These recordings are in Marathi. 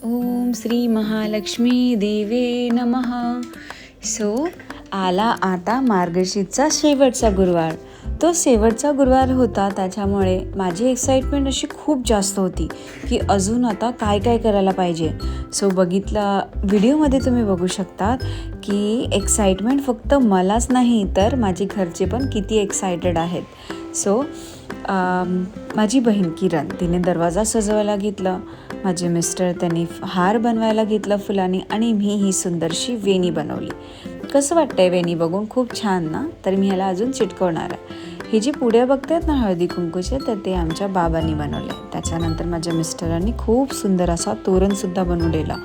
ओम श्री महालक्ष्मी देवे नमः. आला आता मार्गशीर्षचा शेवटचा गुरुवार. तो शेवटचा गुरुवार होता, त्याच्यामुळे माझी एक्साइटमेंट अशी खूप जास्त होती की अजून आता काय काय करायला पाहिजे. बघितलं व्हिडिओमध्ये तुम्ही बघू शकतात की एक्साइटमेंट फक्त मलाच नाही तर माझे घरचे पण किती एक्सायटेड आहेत. माझी बहीण किरण तिने दरवाजा सजवायला घेतलं, माझे मिस्टर त्यांनी हार बनवायला घेतलं फुलांनी, आणि मी ही सुंदरशी वेणी बनवली. कसं वाटतंय वेणी बघून? खूप छान ना. तर मी ह्याला अजून चिटकवणार आहे. हे जे पुड्या बघतायत ना हळदी कुंकूचे, तर ते आमच्या बाबांनी बनवले. त्याच्यानंतर माझ्या मिस्टरांनी खूप सुंदर असा तोरणसुद्धा बनवलेला.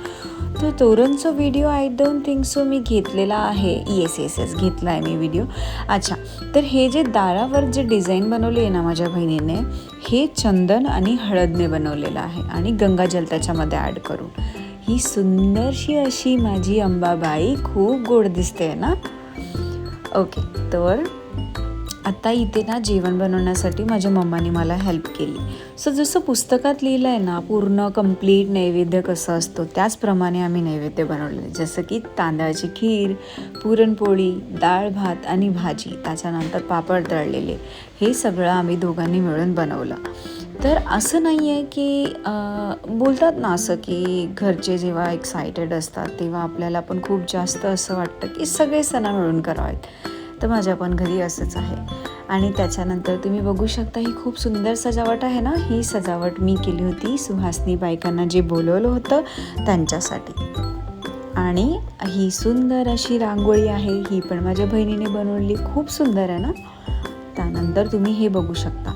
तो तोरणचा video I don't think so मी घेतलेला आहे. येस घेतला आहे मी व्हिडिओ. अच्छा, तर हे जे दारावर जे डिझाईन बनवले आहे ना माझ्या बहिणीने, हे चंदन आणि हळदने बनवलेलं आहे आणि गंगाजल त्याच्यामध्ये ॲड करून. ही सुंदरशी अशी माझी अंबाबाई खूप गोड दिसते ना. ओके, तर आता इथे ना जेवण बनवण्यासाठी माझ्या मम्माने मला हेल्प केली. जसं पुस्तकात लिहिलं आहे ना, पूर्ण कंप्लीट नैवेद्य कसं असतो त्याचप्रमाणे आम्ही नैवेद्य बनवले. जसं की तांदळाची खीर, पुरणपोळी, डाळ भात आणि भाजी, त्याच्यानंतर पापड तळलेले, हे सगळं आम्ही दोघांनी मिळून बनवलं. तर असं नाही आहे की बोलतात ना असं की घरचे जेव्हा एक्सायटेड असतात तेव्हा आपल्याला पण खूप जास्त असं वाटतं की सगळे सण मिळून करावेत. तर माझ्या पण घरी असंच आहे. आणि त्याच्यानंतर तुम्ही बघू शकता ही खूप सुंदर सजावट आहे ना. ही सजावट मी केली होती सुहासनी बायकांना जे बोलवलं होतं त्यांच्यासाठी. आणि ही सुंदर अशी रांगोळी आहे, ही पण माझ्या बहिणीने बनवली. खूप सुंदर आहे ना. त्यानंतर तुम्ही हे बघू शकता,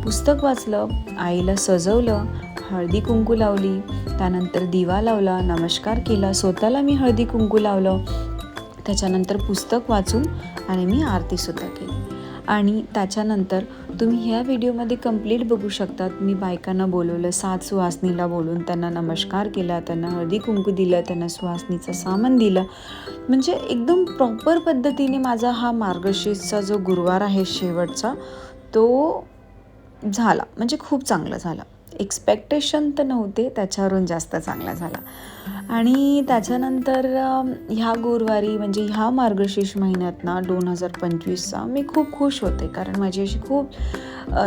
पुस्तक वाचलं, आईला सजवलं, हळदी कुंकू लावली, त्यानंतर दिवा लावला, नमस्कार केला, स्वतःला मी हळदी कुंकू लावलं, त्याच्यानंतर पुस्तक वाचून आणि मी आरतीसुद्धा केली. आणि त्याच्यानंतर तुम्ही ह्या व्हिडिओमध्ये कंप्लीट बघू शकतात. मी बायकांना बोलवलं, 7 सुहासनीला बोलून त्यांना नमस्कार केला, त्यांना हळदी कुंकू दिलं, त्यांना सुहासनीचं सामान दिलं. म्हणजे एकदम प्रॉपर पद्धतीने माझा हा मार्गशीर्षचा जो गुरुवार आहे शेवटचा, तो झाला. म्हणजे खूप चांगला झाला. एक्सपेक्टेशन तर नव्हते, त्याच्यावरून जास्त चांगला झाला. आणि त्याच्यानंतर ह्या गुरुवारी म्हणजे ह्या मार्गशीर्ष महिन्यात ना 2025चा मी खूप खुश होते, कारण माझी अशी खूप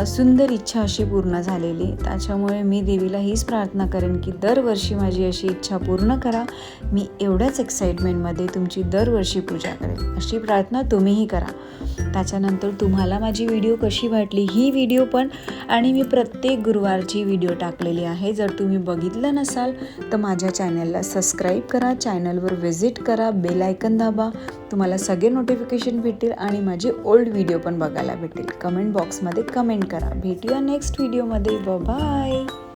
सुंदर इच्छा अशी पूर्ण झालेली. त्याच्यामुळे मी देवीला हीच प्रार्थना करेन की दरवर्षी माझी अशी इच्छा पूर्ण करा. मी एवढ्याच एक्साइटमेंटमध्ये तुमची दरवर्षी पूजा करेन, अशी प्रार्थना तुम्हीही करा. त्याच्यानंतर तुम्हाला माझी व्हिडिओ कशी वाटली ही व्हिडिओ पण, आणि मी प्रत्येक गुरुवारची व्हिडिओ टाकलेली आहे. जर तुम्ही बघितलं नसाल तर माझ्या चॅनलला सबस्क्राईब करा, चॅनलवर व्हिजिट करा, बेल आयकन दाबा, तुम्हाला सगळे नोटिफिकेशन भेटतील आणि माझे ओल्ड व्हिडिओ पण बघायला भेटतील. कमेंट बॉक्समध्ये कमेंट करा. भेटूया नेक्स्ट व्हिडिओमध्ये. बाय.